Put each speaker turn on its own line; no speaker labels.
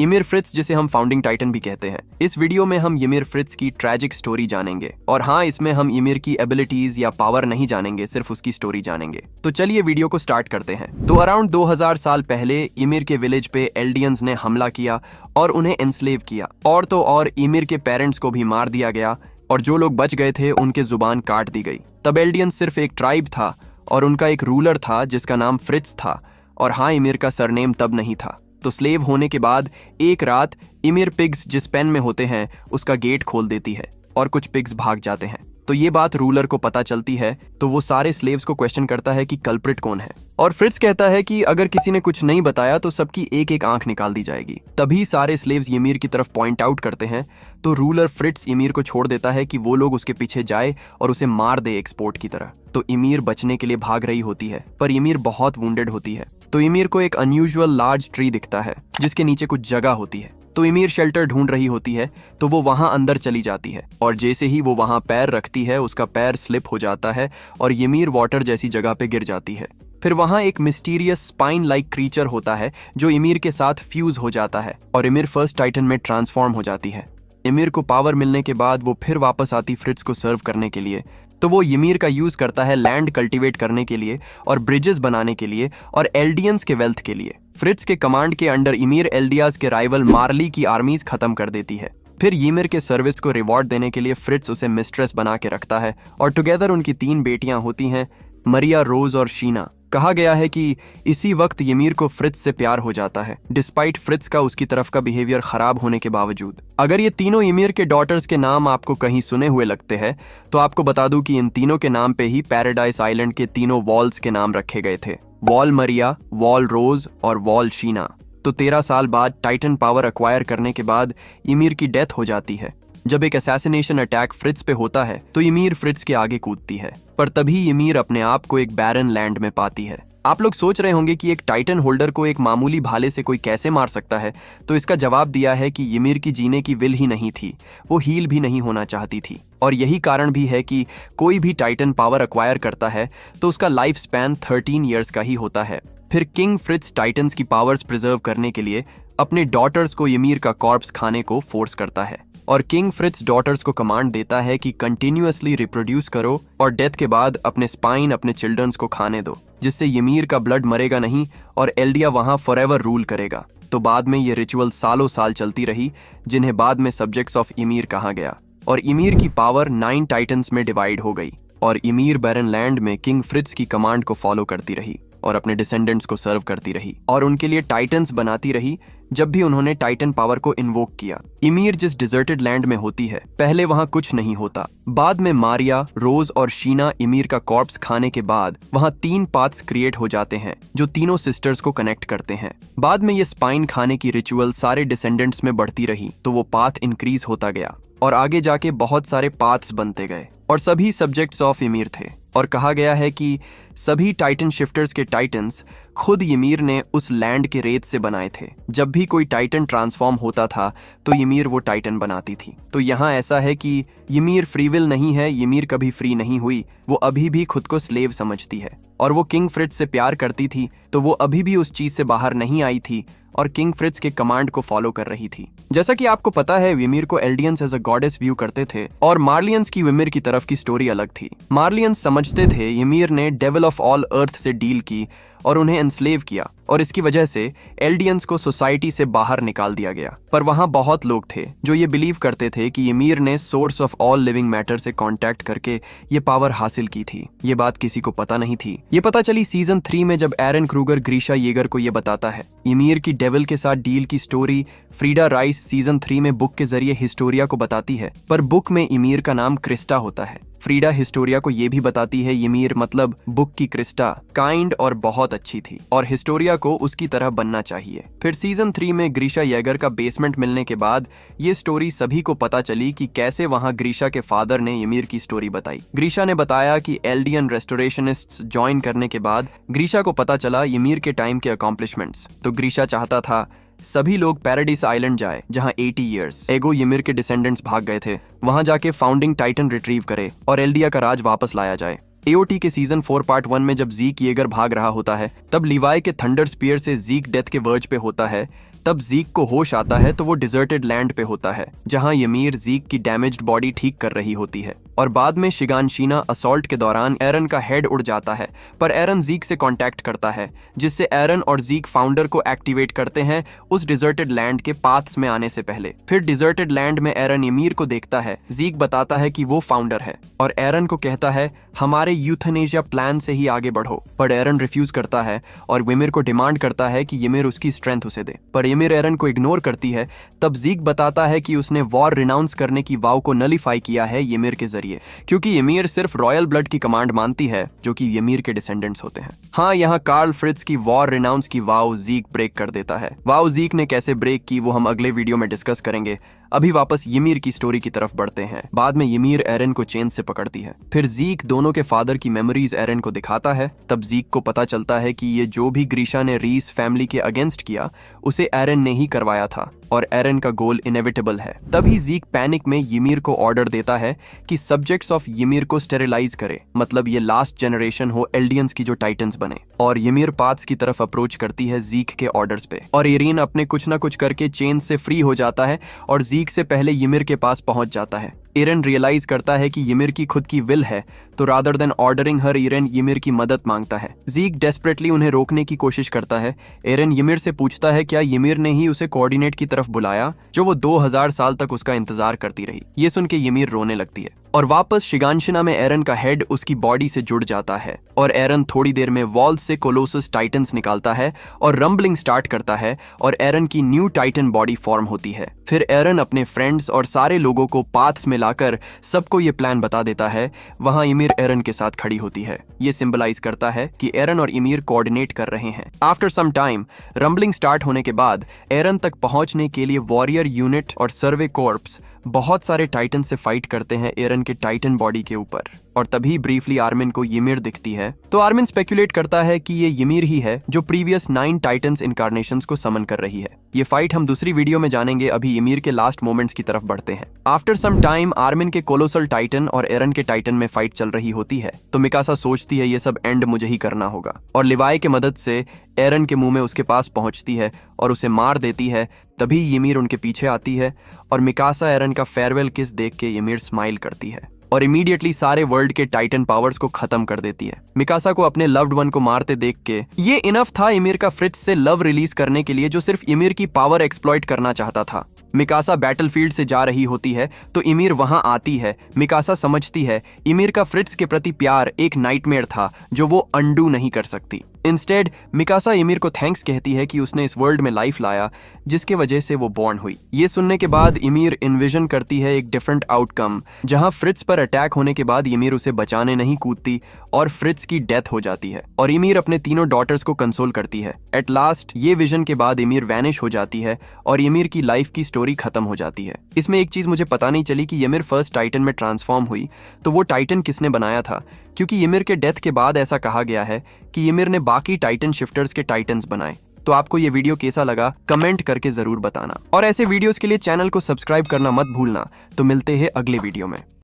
ईमिर Fritz, जिसे हम founding Titan भी कहते हैं। इस वीडियो में हम ईमिर फ्रिट्ज की ट्रैजिक स्टोरी जानेंगे। और हाँ, इसमें हम ईमिर की एबिलिटीज या पावर नहीं जानेंगे, सिर्फ उसकी स्टोरी जानेंगे। तो चलिए वीडियो को स्टार्ट करते हैं। तो अराउंड 2000 साल पहले ईमिर के विलेज पे एल्डियंस ने हमला किया और उन्हें एनस्लेव किया। और तो और ईमिर के पेरेंट्स को भी मार दिया गया और जो लोग बच गए थे उनके जुबान काट दी गई। तब एल्डियंस सिर्फ एक ट्राइब था और उनका एक रूलर था जिसका नाम फ्रिट्ज था। और हाँ, ईमिर का सरनेम तब नहीं था। तो स्लेव होने के बाद एक रात ईमिर पिग्स जिस पेन में होते हैं उसका गेट खोल देती है और कुछ पिग्स भाग जाते हैं। तो ये बात रूलर को पता चलती है, तो वो सारे स्लेव्स को क्वेश्चन करता है कि कल्प्रिट कौन है। और फ्रिट्ज कहता है कि अगर किसी ने कुछ नहीं बताया तो सबकी एक एक आंख निकाल दी जाएगी। तभी सारे स्लेव्स ईमिर की तरफ पॉइंट आउट करते हैं। तो रूलर फ्रिट्ज ईमिर को छोड़ देता है कि वो लोग उसके पीछे जाए और उसे मार दे एक्सपोर्ट की तरह। तो ईमिर बचने के लिए भाग रही होती है, पर ईमिर बहुत वुंडेड होती है। तो ईमिर को एक अनयूजुअल लार्ज ट्री दिखता है जिसके नीचे कुछ जगह होती है। तो ईमिर शेल्टर ढूंढ रही होती है, तो वो वहां अंदर चली जाती है। और जैसे ही वो वहां पैर रखती है, उसका पैर स्लिप हो जाता है और ईमिर वाटर जैसी जगह पे गिर जाती है। फिर वहां एक मिस्टीरियस स्पाइन लाइक क्रीचर होता है जो ईमिर के साथ फ्यूज हो जाता है और ईमिर फर्स्ट टाइटन में ट्रांसफॉर्म हो जाती है। ईमिर को पावर मिलने के बाद वो फिर वापस आती फ्रिट्ज को सर्व करने के लिए। तो वो ईमिर का यूज करता है लैंड कल्टीवेट करने के लिए और ब्रिजेस बनाने के लिए और एल्डियंस के वेल्थ के लिए। फ्रिट्ज के कमांड के अंडर ईमिर एल्डियाज के राइवल मार्ली की आर्मीज खत्म कर देती है। फिर ईमिर के सर्विस को रिवॉर्ड देने के लिए फ्रिट्ज उसे मिस्ट्रेस बना के रखता है और टुगेदर उनकी 3 बेटियां होती हैं, मरिया, रोज और शीना। कहा गया है कि इसी वक्त ईमिर को फ्रिट्ज से प्यार हो जाता है, डिस्पाइट फ्रिट्ज का उसकी तरफ का बिहेवियर खराब होने के बावजूद। अगर ये तीनों ईमिर के डॉटर्स के नाम आपको कहीं सुने हुए लगते हैं, तो आपको बता दूं कि इन तीनों के नाम पे ही पैराडाइज आइलैंड के तीनों वॉल्स के नाम रखे गए थे, वॉल मरिया, वॉल रोज और वॉल शीना। तो 13 साल बाद टाइटन पावर एक्वायर करने के बाद ईमिर की डेथ हो जाती है। जब एक असैसिनेशन अटैक फ्रिट्ज पे होता है तो ईमिर फ्रिट्ज के आगे कूदती है, पर तभी ईमिर अपने आप को एक बैरन लैंड में पाती है। आप लोग सोच रहे होंगे कि एक टाइटन होल्डर को एक मामूली भाले से कोई कैसे मार सकता है, तो इसका जवाब दिया है कि ईमिर की जीने की विल ही नहीं थी, वो हील भी नहीं होना चाहती थी। और यही कारण भी है कि कोई भी टाइटन पावर एक्वायर करता है तो उसका लाइफ स्पैन 13 ईयर्स का ही होता है। फिर किंग फ्रिट्ज टाइटन्स की पावर्स प्रिजर्व करने के लिए अपने डॉटर्स को ईमिर का कॉर्प्स खाने को फोर्स करता है और किंग फ्रिट्ज डॉटर्स को कमांड देता है कि कंटिन्यूअसली रिप्रोड्यूस करो और डेथ के बाद अपने स्पाइन अपने चिल्ड्रंस को खाने दो, जिससे ईमिर का ब्लड मरेगा नहीं और एल्डिया वहां फॉरएवर रूल करेगा। तो बाद में ये रिचुअल सालों साल चलती रही, जिन्हें बाद में सब्जेक्ट्स ऑफ ईमिर कहा गया। और ईमिर की पावर 9 टाइटन्स में डिवाइड हो गई और ईमिर बैरन लैंड में किंग फ्रिट्ज की कमांड को फॉलो करती रही और अपने डिसेंडेंट्स को सर्व करती रही और उनके लिए टाइटन्स बनाती रही जब भी उन्होंने टाइटन पावर को इन्वोक किया। ईमिर जिस डिजर्टेड लैंड में होती है, पहले वहां कुछ नहीं होता। बाद में मारिया, रोज और शीना ईमिर का कॉर्प्स खाने के बाद वहां 3 पाथ्स क्रिएट हो जाते हैं जो तीनों सिस्टर्स को कनेक्ट करते हैं। बाद में ये स्पाइन खाने की रिचुअल सारे डिसेंडेंट्स में बढ़ती रही, तो वो पाथ इंक्रीज होता गया और आगे जाके बहुत सारे पाथ्स बनते गए और सभी सब्जेक्ट्स ऑफ ईमिर थे। और कहा गया है कि सभी टाइटन शिफ्टर्स के टाइटन्स खुद ईमिर ने उस लैंड के रेत से बनाए थे। जब भी कोई टाइटन ट्रांसफॉर्म होता था तो ईमिर वो टाइटन बनाती थी। तो यहाँ ऐसा है कि ईमिर फ्री विल नहीं है, ईमिर कभी फ्री नहीं हुई, वो अभी भी खुद को स्लेव समझती है। और वो किंग फ्रिट्ज से प्यार करती थी, तो वो अभी भी उस चीज से बाहर नहीं आई थी और किंग फ्रिट्ज के कमांड को फॉलो कर रही थी। जैसा कि आपको पता है, ईमिर को Eldians as a goddess view करते थे और मार्लियंस की ईमिर की तरफ की स्टोरी अलग थी। मार्लियंस समझते थे ईमिर ने डेविल ऑफ ऑल अर्थ से डील की और उन्हें एनस्लेव किया और इसकी वजह से एल्डियंस को सोसाइटी से बाहर निकाल दिया गया। पर वहां बहुत लोग थे जो ये बिलीव करते थे कि ईमिर ने source of all living matter से कांटेक्ट करके ये पावर हासिल की थी। ये बात किसी को पता नहीं थी। ये पता चली सीजन 3 में जब एरन क्रूगर ग्रीशा येगर को ये बताता है। ईमिर की डेविल के साथ डील की स्टोरी फ्रीडा राइस सीजन 3 में बुक के जरिए हिस्टोरिया को बताती है, पर बुक में ईमिर का नाम क्रिस्टा होता है। फ्रीडा हिस्टोरिया को ये भी बताती है ईमिर मतलब बुक की क्रिस्टा काइंड और बहुत अच्छी थी और हिस्टोरिया को उसकी तरह बनना चाहिए। फिर सीजन 3 में ग्रीशा येगर का बेसमेंट मिलने के बाद ये स्टोरी सभी को पता चली कि कैसे वहां ग्रीशा के फादर ने ईमिर की स्टोरी बताई। ग्रीशा ने बताया कि एल्डियन रेस्टोरेशनिस्ट्स ज्वाइन करने के बाद ग्रीशा को पता चला ईमिर के टाइम के अकॉम्प्लिशमेंट्स। तो ग्रीशा चाहता था सभी लोग पैराडाइज आइलैंड जाए जहां 80 इयर्स एगो ईमिर के डिसेंडेंट्स भाग गए थे, वहां जाके फाउंडिंग टाइटन रिट्रीव करे और एल्डिया का राज वापस लाया जाए। एओटी के सीजन 4 पार्ट 1 में जब जीक येगर भाग रहा होता है, तब लिवाई के थंडर स्पीयर से जीक डेथ के वर्ज पे होता है, तब जीक को होश आता है तो वो डिजर्टेड लैंड पे होता है, जहां ymir जीक की डैमेज्ड बॉडी ठीक कर रही होती है। और बाद में शिगानशीना असॉल्ट के दौरान एरन का हेड उड़ जाता है, पर एरन जीक से कांटेक्ट करता है, जिससे एरन और जीक फाउंडर को एक्टिवेट करते हैं उस डिजर्टेड लैंड के पाथ्स में आने से पहले। फिर डिजर्टेड लैंड में एरन ymir को देखता है। जीक बताता है कि वो फाउंडर है और एरन को कहता है हमारे यूथनेशिया प्लान से ही आगे बढ़ो, पर एरन रिफ्यूज करता है और ymir को डिमांड करता है कि ymir उसकी स्ट्रेंथ उसे दे, पर ymir एरन को इग्नोर करती है। तब जीक बताता है कि उसने वॉर रिनाउंस करने की वाव को नलीफाई किया है ymir के जरिए, क्योंकि ymir सिर्फ रॉयल ब्लड की कमांड मानती है जो कि ymir के डिसेंडेंट्स होते हैं। हाँ, यहाँ कार्ल फ्रिट्ज की वॉर रिनाउंस की वाव जीक ब्रेक कर देता है। वाव जीक ने कैसे ब्रेक की वो हम अगले वीडियो में डिस्कस करेंगे। अभी वापस ymir की स्टोरी की तरफ बढ़ते हैं। बाद में ymir एरन को चेन से पकड़ती है। फिर जीक दोनों के फादर की मेमोरीज एरन को दिखाता है। तब जीक को पता चलता है कि ये जो भी ग्रीशा ने रीस फैमिली के अगेंस्ट किया उसे एरन ने ही करवाया था और एरन का गोल इनएविटेबल है। तभी जीक पैनिक में ymir को ऑर्डर देता है कि सब्जेक्ट्स ऑफ ymir को स्टेरिलाइज करे, मतलब ये लास्ट जनरेशन हो एल्डियंस की जो टाइटन्स बने। और ymir पाथ्स की तरफ अप्रोच करती है जीक के ऑर्डर्स पे, और इरीन अपने कुछ ना कुछ करके चेन से फ्री हो जाता है और जीक से पहले ymir के पास पहुंच जाता है। एरन रियलाइज करता है कि ymir की खुद की विल है, तो रादर देन ऑर्डरिंग हर एरन ymir की मदद मांगता है। जीक डेस्परेटली उन्हें रोकने की कोशिश करता है। एरन ymir से पूछता है क्या ymir ने ही उसे कोऑर्डिनेट की तरफ बुलाया जो वो 2000 साल तक उसका इंतजार करती रही। ये सुन के ymir रोने लगती है और वापस शिगानशिना में एरन का हेड उसकी बॉडी से जुड़ जाता है और एरन थोड़ी देर में वॉल्स से कोलोसस टाइटन्स निकालता है और रंबलिंग स्टार्ट करता है और एरन की न्यू टाइटन बॉडी फॉर्म होती है। फिर एरन अपने फ्रेंड्स और सारे लोगों को पाथ्स में लाकर सबको ये प्लान बता देता है। वहां ymir एरन के साथ खड़ी होती है। ये सिंबलाइज करता है कि एरन और ymir कोऑर्डिनेट कर रहे हैं। After some time rumbling start होने के बाद एरन तक पहुंचने के लिए वॉरियर यूनिट और सर्वे कॉर्प्स बहुत सारे टाइटन से फाइट करते हैं एरन के टाइटन बॉडी के ऊपर। और तभी ब्रीफली आर्मिन को ymir दिखती है, तो आर्मिन स्पेक्युलेट करता है कि ये ymir ही है जो प्रीवियस 9 टाइटन्स इनकारनेशंस को समन कर रही है। ये फाइट हम दूसरी वीडियो में जानेंगे। अभी ymir के लास्ट मोमेंट्स की तरफ बढ़ते हैं। आफ्टर सम टाइम आर्मिन के कोलोसल टाइटन और एरन के टाइटन में फाइट चल रही होती है, तो मिकासा सोचती है ये सब एंड मुझे ही करना होगा और लिवाई के मदद से एरन के मुंह में उसके पास पहुंचती है और उसे मार देती है। तभी ymir उनके पीछे आती है और मिकासा एरन का फेयरवेल किस देख के ymir स्माइल करती है और इमीडिएटली सारे वर्ल्ड के टाइटन पावर्स को खत्म कर देती है। मिकासा को अपने लव्ड वन को मारते देख के ये इनफ था ymir का फ्रिट्ज से लव रिलीज करने के लिए, जो सिर्फ ymir की पावर एक्सप्लॉइट करना चाहता था। मिकासा बैटलफील्ड से जा रही होती है तो ymir वहां आती है। मिकासा समझती है ymir का फ्रिट्ज के प्रति प्यार एक नाइटमेयर था जो वो अंडू नहीं कर सकती। इंस्टेड मिकासा ymir को थैंक्स कहती है कि उसने इस वर्ल्ड में लाइफ लाया जिसके वजह से वो बॉर्न हुई। ये सुनने के बाद ymir इन्विजन करती है एक डिफरेंट आउटकम, जहां फ्रिट्ज पर अटैक होने के बाद ymir उसे बचाने नहीं कूदती और फ्रिट्ज की डेथ हो जाती है और ymir अपने तीनों डॉटर्स को कंसोल करती है। एट लास्ट ये विजन के बाद ymir वैनिश हो जाती है और ymir की लाइफ की स्टोरी खत्म हो जाती है। इसमें एक चीज मुझे पता नहीं चली कि ymir फर्स्ट टाइटन में ट्रांसफॉर्म हुई तो वो टाइटन किसने बनाया था, क्योंकि ymir के डेथ के बाद ऐसा कहा गया है कि ymir ने बाकी टाइटन शिफ्टर्स के टाइटन्स बनाए। तो आपको ये वीडियो कैसा लगा कमेंट करके जरूर बताना और ऐसे वीडियोस के लिए चैनल को सब्सक्राइब करना मत भूलना। तो मिलते हैं अगले वीडियो में।